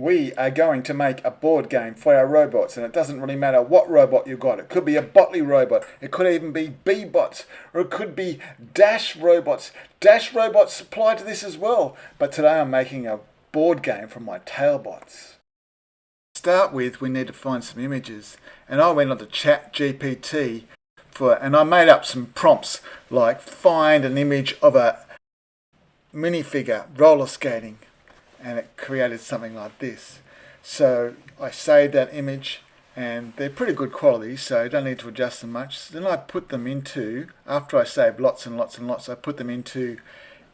We are going to make a board game for our robots, and it doesn't really matter what robot you've got. It could be a Botley robot, it could even be B-bots, or it could be Dash robots. Dash robots apply to this as well, but today I'm making a board game for my Tailbots. To start with, we need to find some images, and I went on to ChatGPT and I made up some prompts like find an image of a minifigure roller skating, and it created something like this. So I saved that image, and they're pretty good quality, so I don't need to adjust them much. Then I put them into, after I saved lots and lots and lots, I put them into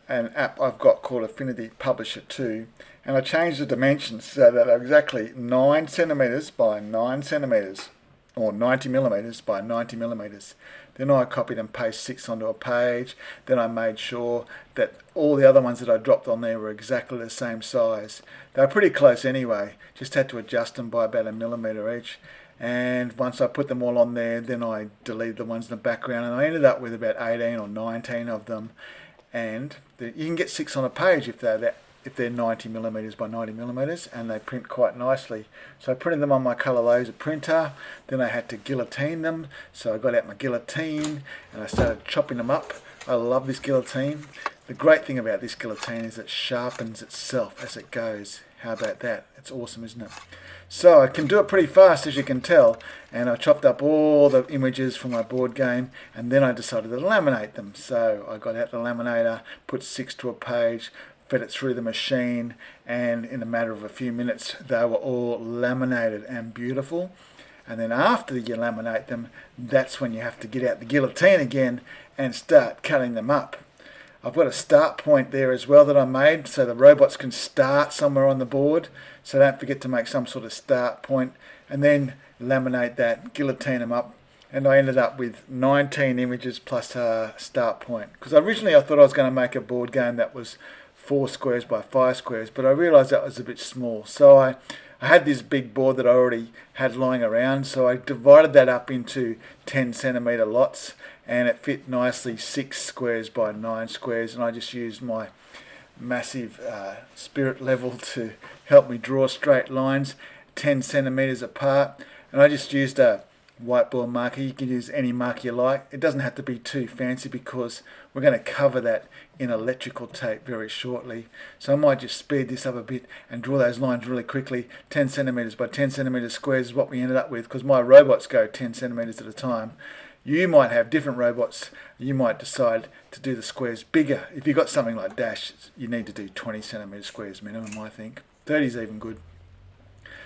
an app I've got called Affinity Publisher 2, and I changed the dimensions so that they're exactly 9 centimeters by 9 centimeters, or 90 millimeters by 90 millimeters. Then I copied and pasted 6 onto a page. Then I made sure that all the other ones that I dropped on there were exactly the same size. They were pretty close anyway, just had to adjust them by about a millimeter each. And once I put them all on there, then I deleted the ones in the background, and I ended up with about 18 or 19 of them. And you can get 6 on a page if they're 90 millimeters by 90 millimeters, and they print quite nicely. So I printed them on my colour laser printer. Then I had to guillotine them, so I got out my guillotine and I started chopping them up. I love this guillotine. The great thing about this guillotine is it sharpens itself as it goes. How about that? It's awesome, isn't it? So I can do it pretty fast, as you can tell, and I chopped up all the images from my board game, and then I decided to laminate them. So I got out the laminator, put 6 to a page, fed it through the machine, and in a matter of a few minutes they were all laminated and beautiful. And then after you laminate them, that's when you have to get out the guillotine again and start cutting them up. I've got a start point there as well that I made, so the robots can start somewhere on the board. So don't forget to make some sort of start point, and then laminate that, guillotine them up. And I ended up with 19 images plus a start point, because originally I thought I was going to make a board game that was 4 squares by 5 squares, but I realised that was a bit small. So I had this big board that I already had lying around, so I divided that up into 10 centimetre lots, and it fit nicely 6 squares by 9 squares, and I just used my massive spirit level to help me draw straight lines 10 centimetres apart. And I just used a whiteboard marker. You can use any marker you like. It doesn't have to be too fancy because we're going to cover that in electrical tape very shortly. So I might just speed this up a bit and draw those lines really quickly. 10 centimetres by 10 centimetre squares is what we ended up with, because my robots go 10 centimetres at a time. You might have different robots. You might decide to do the squares bigger. If you've got something like Dash, you need to do 20 centimetre squares minimum, I think. 30 is even good.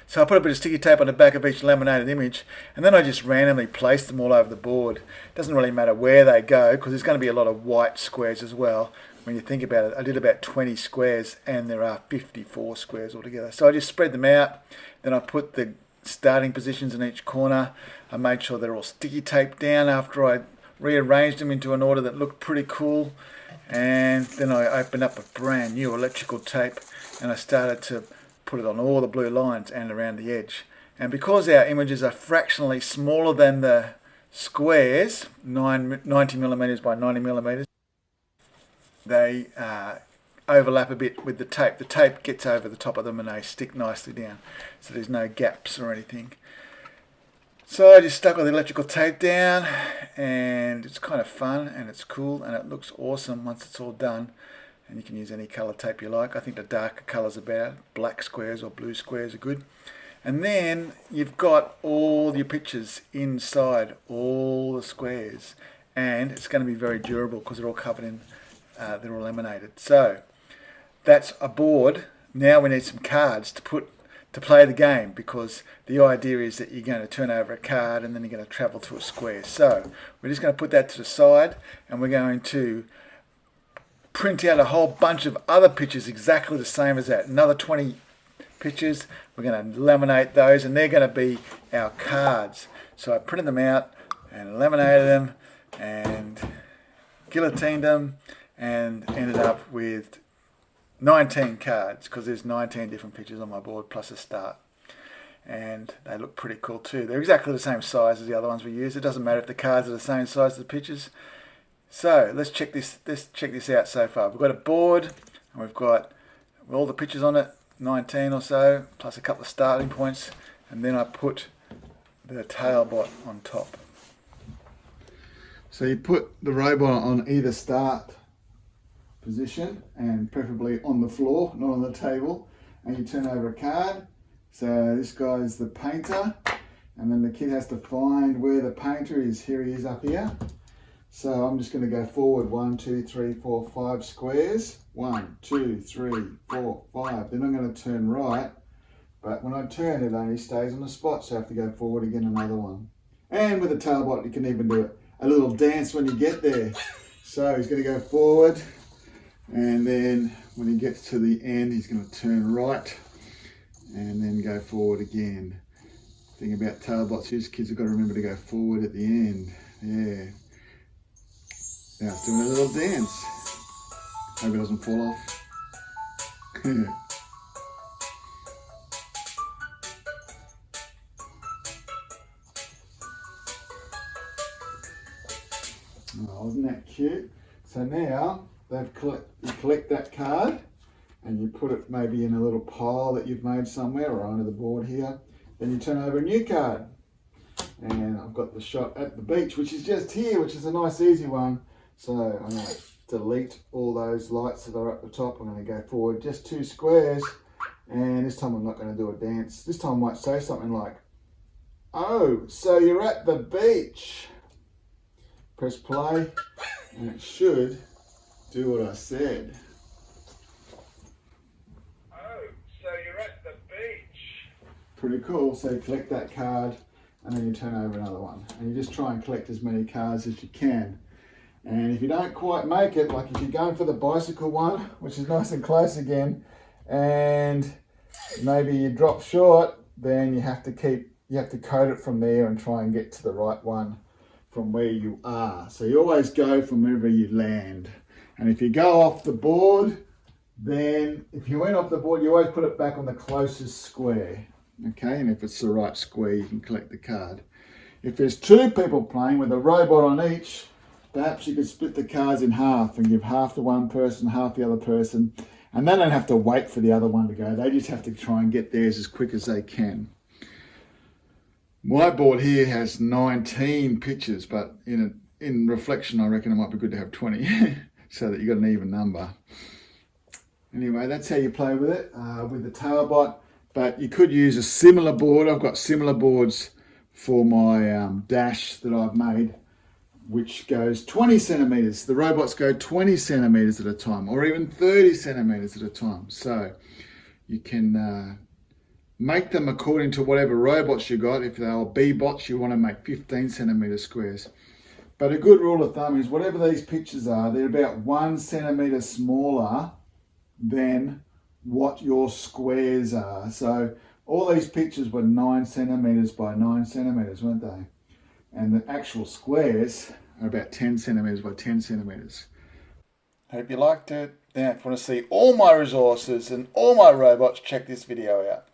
So I put a bit of sticky tape on the back of each laminated image, and then I just randomly placed them all over the board. It doesn't really matter where they go, because there's going to be a lot of white squares as well. When you think about it, I did about 20 squares, and there are 54 squares altogether. So I just spread them out. Then I put the starting positions in each corner. I made sure they're all sticky taped down after I rearranged them into an order that looked pretty cool. And then I opened up a brand new electrical tape, and I started to put it on all the blue lines and around the edge. And because our images are fractionally smaller than the squares, 90 millimeters by 90 millimeters, they overlap a bit with the tape. The tape gets over the top of them and they stick nicely down, so there's no gaps or anything. So I just stuck all the electrical tape down, and it's kind of fun and it's cool and it looks awesome once it's all done. And you can use any colour tape you like. I think the darker colours are better. Black squares or blue squares are good. And then you've got all your pictures inside all the squares, and it's going to be very durable because they're all covered in, they're all laminated. So that's a board. Now we need some cards to play the game, because the idea is that you're going to turn over a card and then you're going to travel to a square. So we're just going to put that to the side, and we're going to print out a whole bunch of other pictures exactly the same as that. Another 20 pictures. We're going to laminate those, and they're going to be our cards. So I printed them out and laminated them and guillotined them, and ended up with 19 cards, because there's 19 different pictures on my board plus a start. And they look pretty cool too. They're exactly the same size as the other ones we used. It doesn't matter if the cards are the same size as the pictures. So let's check this out so far. We've got a board, and we've got all the pictures on it. 19 or so, plus a couple of starting points, and then I put the tail bot on top. So you put the robot on either start position, and preferably on the floor, not on the table, and you turn over a card. So this guy's the painter, and then the kid has to find where the painter is. Here he is up here. So I'm just going to go forward 1, 2, 3, 4, 5 squares. 1, 2, 3, 4, 5. Then I'm going to turn right, but when I turn it only stays on the spot, so I have to go forward again another one. And with the tail bot you can even do a little dance when you get there. So he's going to go forward, and then when he gets to the end he's going to turn right and then go forward again. The thing about tail bots is kids have got to remember to go forward at the end. Yeah. Now it's doing a little dance. Hope it doesn't fall off. Oh, isn't that cute? So now you collect that card and you put it maybe in a little pile that you've made somewhere or under the board here. Then you turn over a new card. And I've got the shot at the beach, which is just here, which is a nice easy one. So I'm going to delete all those lights that are up the top. I'm going to go forward just 2 squares, and this time I'm not going to do a dance. This time I might say something like, "Oh, so you're at the beach." Press play, and it should do what I said. Oh, so you're at the beach. Pretty cool. So you collect that card, and then you turn over another one, and you just try and collect as many cards as you can. And if you don't quite make it, like if you're going for the bicycle one, which is nice and close again, and maybe you drop short, then you have to code it from there and try and get to the right one from where you are. So you always go from wherever you land. And if you go off the board, then if you went off the board, you always put it back on the closest square. Okay, and if it's the right square, you can collect the card. If there's 2 people playing with a robot on each, perhaps you could split the cards in half and give half to one person, half the other person, and they don't have to wait for the other one to go. They just have to try and get theirs as quick as they can. My board here has 19 pictures, but in reflection, I reckon it might be good to have 20 so that you've got an even number. Anyway, that's how you play with it, with the tail bot. But you could use a similar board. I've got similar boards for my dash that I've made, which goes 20 centimeters. The robots go 20 centimeters at a time, or even 30 centimeters at a time. So you can make them according to whatever robots you got. If they are B-bots, you want to make 15 centimeter squares. But a good rule of thumb is whatever these pictures are, they're about 1 centimeter smaller than what your squares are. So all these pictures were 9 centimeters by 9 centimeters, weren't they? And the actual squares are about 10 centimeters by 10 centimeters. Hope you liked it. Now, if you want to see all my resources and all my robots, check this video out.